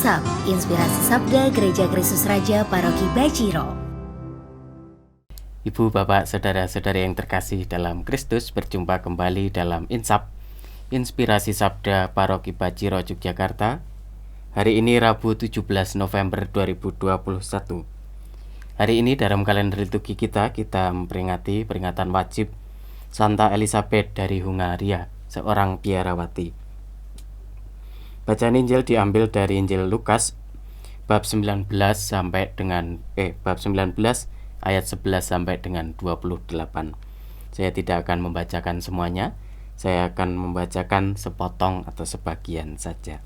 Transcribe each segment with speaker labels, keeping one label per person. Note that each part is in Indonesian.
Speaker 1: Insap, Inspirasi Sabda Gereja Kristus Raja Paroki Baciro.
Speaker 2: Ibu, Bapak, Saudara-saudari yang terkasih dalam Kristus, berjumpa kembali dalam Insap, Inspirasi Sabda Paroki Baciro, Yogyakarta. Hari ini Rabu 17 November 2021. Hari ini dalam kalender liturgi kita memperingati peringatan wajib Santa Elizabeth dari Hungaria, seorang biarawati. Bacaan Injil diambil dari Injil Lukas bab 19 ayat 11 sampai dengan 28. Saya tidak akan membacakan semuanya, saya akan membacakan sepotong atau sebagian saja.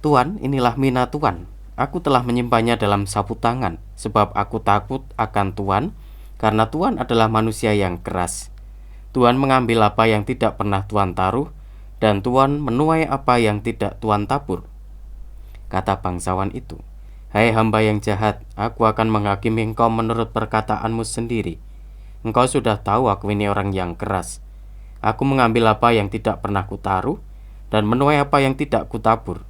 Speaker 2: Tuan, inilah mina Tuan. Aku telah menyimpannya dalam sapu tangan, sebab aku takut akan Tuan, karena Tuan adalah manusia yang keras. Tuan mengambil apa yang tidak pernah Tuan taruh, dan Tuan menuai apa yang tidak Tuan tabur. Kata bangsawan itu, "Hai hamba yang jahat, aku akan menghakimi engkau menurut perkataanmu sendiri. Engkau sudah tahu aku ini orang yang keras. Aku mengambil apa yang tidak pernah kutaruh, dan menuai apa yang tidak kutabur.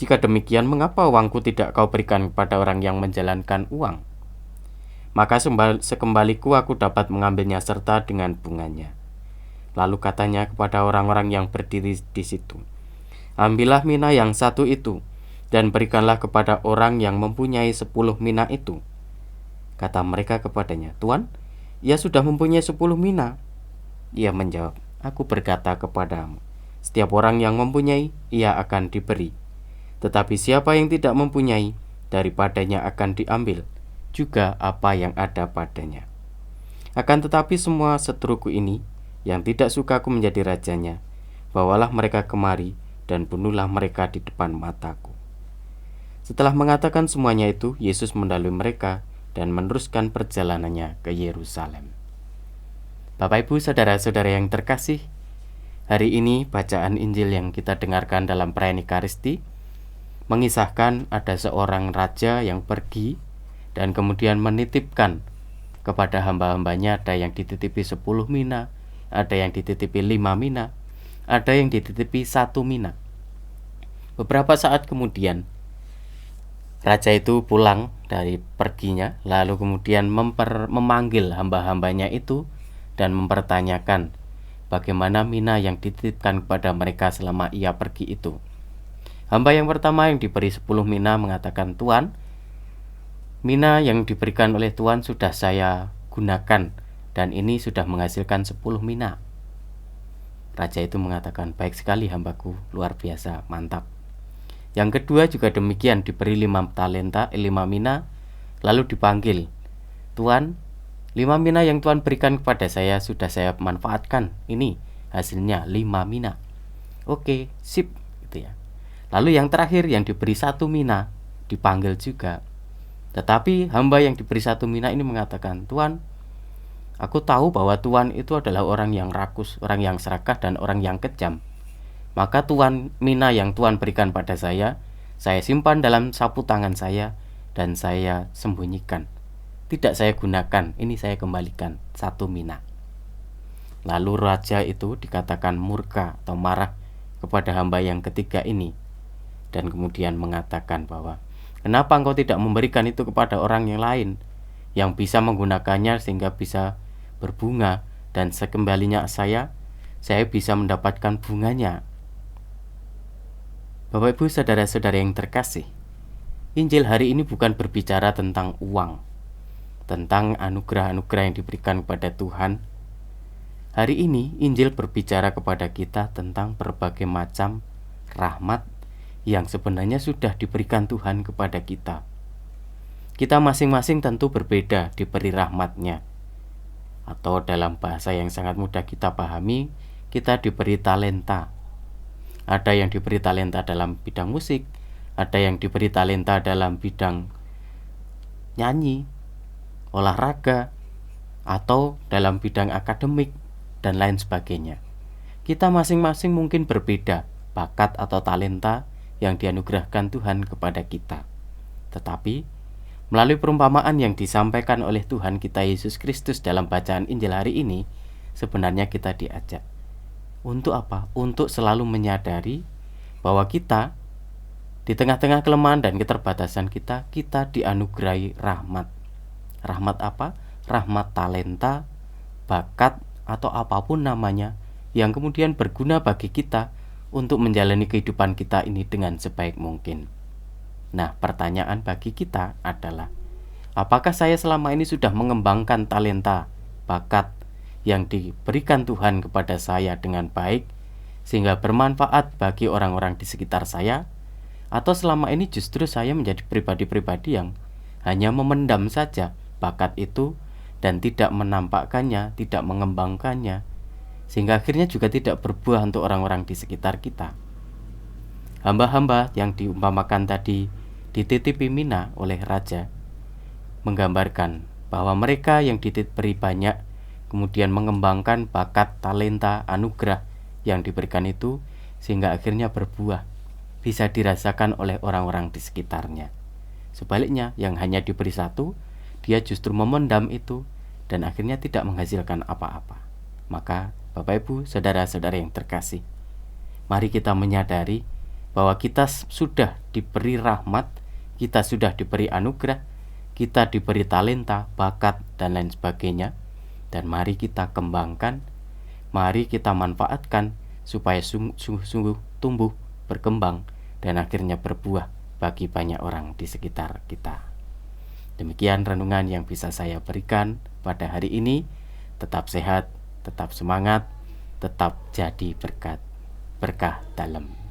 Speaker 2: Jika demikian, mengapa uangku tidak kau berikan kepada orang yang menjalankan uang? Maka sekembaliku aku dapat mengambilnya serta dengan bunganya." Lalu katanya kepada orang-orang yang berdiri di situ, "Ambillah mina yang satu itu, dan berikanlah kepada orang yang mempunyai 10 mina itu." Kata mereka kepadanya, "Tuan, ia sudah mempunyai 10 mina." Ia menjawab, "Aku berkata kepadamu, setiap orang yang mempunyai, ia akan diberi. Tetapi siapa yang tidak mempunyai, daripadanya akan diambil juga apa yang ada padanya. Akan tetapi semua seteruku ini, yang tidak suka aku menjadi rajanya, bawalah mereka kemari dan bunuhlah mereka di depan mataku." Setelah mengatakan semuanya itu, Yesus mendalui mereka dan meneruskan perjalanannya ke Yerusalem. Bapak, Ibu, Saudara-saudara yang terkasih, hari ini bacaan Injil yang kita dengarkan dalam perayaan Ekaristi mengisahkan ada seorang raja yang pergi dan kemudian menitipkan kepada hamba-hambanya, ada yang dititipi 10 mina, ada yang dititipi 5 mina, ada yang dititipi 1 mina. Beberapa saat kemudian raja itu pulang dari perginya, lalu kemudian memanggil hamba-hambanya itu dan mempertanyakan bagaimana mina yang dititipkan kepada mereka selama ia pergi itu. Hamba yang pertama yang diberi 10 mina mengatakan, "Tuan, mina yang diberikan oleh Tuan sudah saya gunakan, dan ini sudah menghasilkan 10 mina." Raja itu mengatakan, "Baik sekali hambaku, luar biasa, mantap." Yang kedua juga demikian, diberi 5 mina, lalu dipanggil, "Tuan, 5 mina yang Tuan berikan kepada saya sudah saya manfaatkan, ini hasilnya 5 mina." "Oke, sip," gitu ya. Lalu yang terakhir yang diberi 1 mina dipanggil juga. Tetapi hamba yang diberi 1 mina ini mengatakan, "Tuan, aku tahu bahwa Tuan itu adalah orang yang rakus, orang yang serakah, dan orang yang kejam. Maka Tuan, mina yang Tuan berikan pada saya simpan dalam sapu tangan saya dan saya sembunyikan. Tidak saya gunakan, ini saya kembalikan 1 mina." Lalu raja itu dikatakan murka atau marah kepada hamba yang ketiga ini, dan kemudian mengatakan bahwa, "Kenapa engkau tidak memberikan itu kepada orang yang lain yang bisa menggunakannya sehingga bisa berbunga, dan sekembalinya saya bisa mendapatkan bunganya?" Bapak, Ibu, Saudara-saudara yang terkasih, Injil hari ini bukan berbicara tentang uang, tentang anugerah-anugerah yang diberikan kepada Tuhan. Hari ini Injil berbicara kepada kita tentang berbagai macam rahmat yang sebenarnya sudah diberikan Tuhan kepada kita. Kita masing-masing tentu berbeda diberi rahmatnya, atau dalam bahasa yang sangat mudah kita pahami, kita diberi talenta. Ada yang diberi talenta dalam bidang musik, ada yang diberi talenta dalam bidang nyanyi, olahraga, atau dalam bidang akademik, dan lain sebagainya. Kita masing-masing mungkin berbeda bakat atau talenta yang dianugerahkan Tuhan kepada kita. Tetapi melalui perumpamaan yang disampaikan oleh Tuhan kita Yesus Kristus dalam bacaan Injil hari ini, sebenarnya kita diajak untuk apa? Untuk selalu menyadari bahwa kita di tengah-tengah kelemahan dan keterbatasan kita dianugerahi rahmat. Rahmat apa? Rahmat talenta, bakat, atau apapun namanya yang kemudian berguna bagi kita untuk menjalani kehidupan kita ini dengan sebaik mungkin. Nah, pertanyaan bagi kita adalah, apakah saya selama ini sudah mengembangkan talenta, bakat yang diberikan Tuhan kepada saya dengan baik sehingga bermanfaat bagi orang-orang di sekitar saya? Atau selama ini justru saya menjadi pribadi-pribadi yang hanya memendam saja bakat itu dan tidak menampakkannya, tidak mengembangkannya, sehingga akhirnya juga tidak berbuah untuk orang-orang di sekitar kita. Hamba-hamba yang diumpamakan tadi dititipi mina oleh raja menggambarkan bahwa mereka yang diberi banyak kemudian mengembangkan bakat, talenta, anugerah yang diberikan itu sehingga akhirnya berbuah, bisa dirasakan oleh orang-orang di sekitarnya. Sebaliknya, yang hanya diberi satu, dia justru memendam itu dan akhirnya tidak menghasilkan apa-apa. Maka Bapak Ibu, saudara-saudara yang terkasih, mari kita menyadari bahwa kita sudah diberi rahmat, kita sudah diberi anugerah, kita diberi talenta, bakat, dan lain sebagainya. Dan mari kita kembangkan, mari kita manfaatkan supaya sungguh-sungguh tumbuh, berkembang, dan akhirnya berbuah bagi banyak orang di sekitar kita. Demikian renungan yang bisa saya berikan pada hari ini. Tetap sehat, tetap semangat, tetap jadi berkah dalam